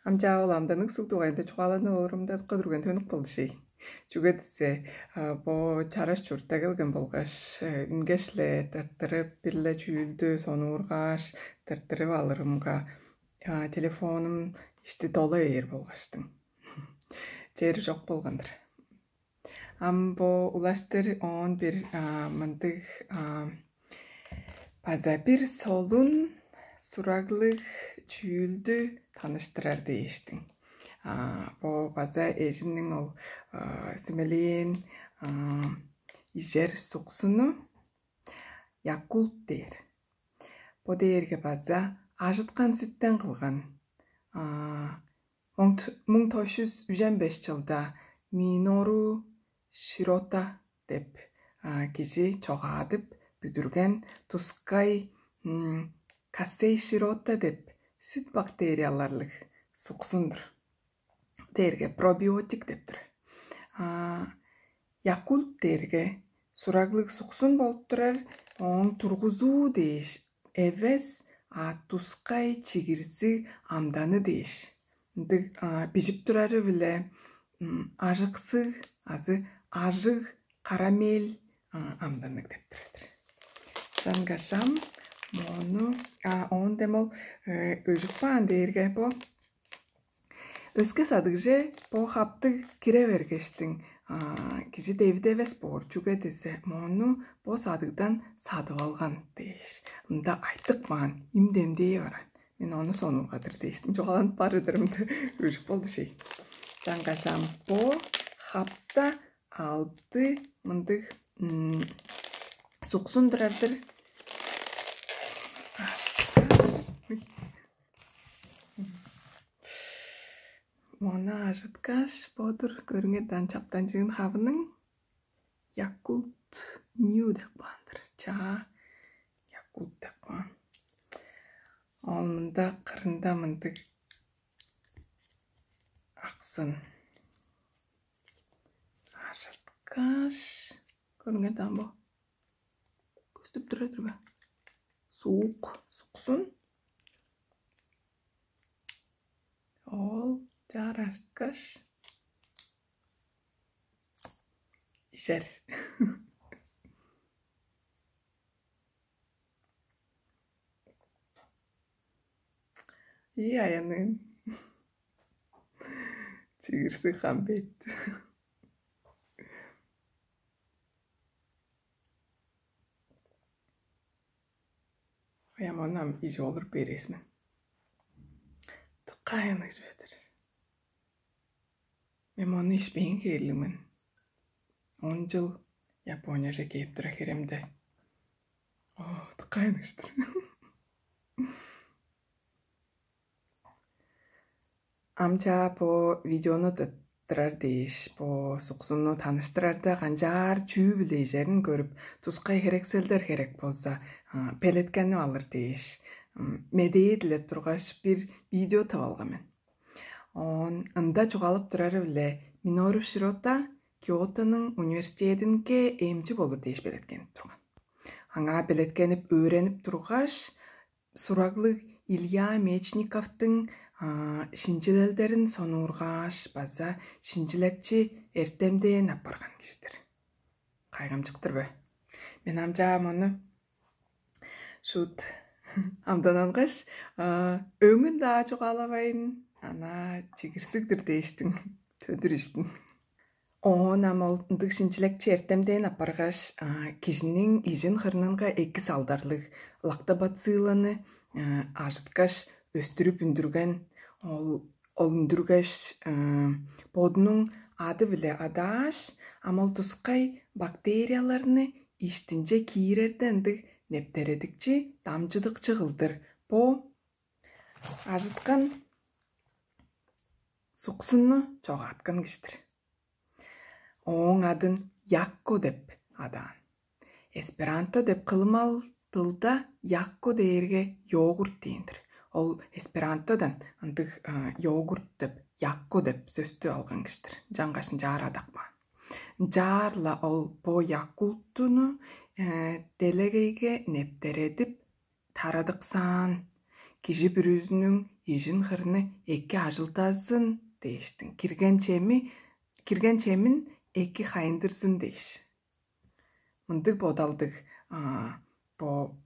Амжаа ол амданыг сүгдүгайнда чугааланы өөрөмдөд qadrugan төнөк болды ший. Жүгэдсе бо чараш чуртагылган болгаш ингэшле тартырып билле чүйүлдү сонуургаш тартырып алырымга телефоным ишти дола ээр болгаштың. Жери жок болгондор. Бо улаштыр он бир мындык база бир солун сураглык чүйүлдү таныштырар дейиштің. Бо база эжимнин ол сүмелейин ижер суксуну Якулт дейер. Бо дейерге база ажыткан сүттен кылган. 1935 жылда Минору Широта деп киши чогаадып бүдүрген тускай Кассей Широта деп süt bakteriyalarlık suksundur. Derge probiotik deptir. Yakult derge suraglık suksun bolup durar. On turguzu deyiş. Eves tuskay çigirsi amdanı deyiş. Bijip durarı bile arıqsı azı arıq karamel amdanlık deptir. Jangaşam Onu on demol özükpan derge bo özke sadıgje bo haptı kire vergeştin kişi devdeves borçuga dese onu bo sadıgdan sadıp algan deyiş. Mında aytık man imdemdeye varan. Men onu sonurgadır deyiştim. Çoğalanıp barıdırımdı özük boldu şey. Jangaşam bo hapta aldı mındık suksundurardır. Мона ажыткаш бодур көрүңөтан чаптан жыгын хабының Якулт Нью деп баандыр. Якулт деп баан. Ал мында кырында мындык аксын. Ажыткаш көрүңөтан бо. Көстүп турат ба. Суксун. Ол жарашкаш. Ишер. И аянын. Чигирси хамбет. Аямонам иж olur бересмін. Тықайын жөтір. Мен оны ішпейін келімін. 10 жыл Японияға кеп тұра керемді. Тықайын іштір. Амча по видеоны тұттырар дейіш, по сұқсыны таныштырарда қанжар чүй білейжерін көріп, тұсқай керекселдер керек болса, пелеткені алыр дейіш. Медейділі тұрғаш бір видео табалғамен. Ында жоғалып тұрары біле Минору Широта Киотоның университетінке емчі болыр дейіш белеткеніп тұрған. Аңа белеткеніп өреніп тұрғаш, Сураглык Илья Мечниковтың шинжилелдерін сонуырғаш база шинжилекчи эртемден апарған кештір. Қайғамчықтыр бе? Мен амжа мұны шут амдананғаш өңін да жоғалабайын ана чигирсигдир дейштің төдір ішпін. Амалдық шинчилекчи эртемден апарғаш кишинин ижин хырнанға эки салдарлык лактобацилланы ажыткаш өстүрүп үндүрген ол үндүргеш бодунун ады биле адаш амал тускай бактерияларны иштинже кийирердендик нептередикчи дамжыдыкчы кылдыр. Бо ажыткан суксунну чогаткан киштир. Оң адын Якко деп адаан. Эсперанто деп кылымал тылда Якко дейерге йогурт дейіндір. Ол эсперантодан андык йогурт деп Якко деп сөстү алган киштир. Жаңгашын жар адакма. Жарла ол бо Якултуну делегейге нептередип тарадыксан кижи бүрүзүнүн ижин хырны эки ажылтасын дейиштин. Кирген чемин эки хайындырсын дейиш. Мындык бодалдык бо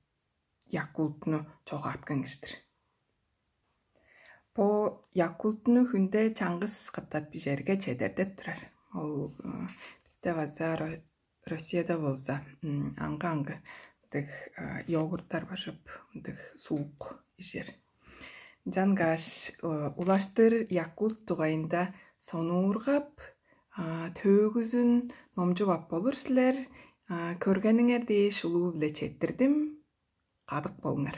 Якултну чогааткан киштир. Бо Якултну хүндө чаңгыс каттап жерге чедердеп турар. Ол бизде база Россияда болса аңгы мындык йогурттар башып мындык суук ижер. Жангаш улаштыр Якулт тугайында сонуургап төөгүзүн номжубап болур силер. Көргениңер дейиш улуу биле четтирдим. Кадык болуңар.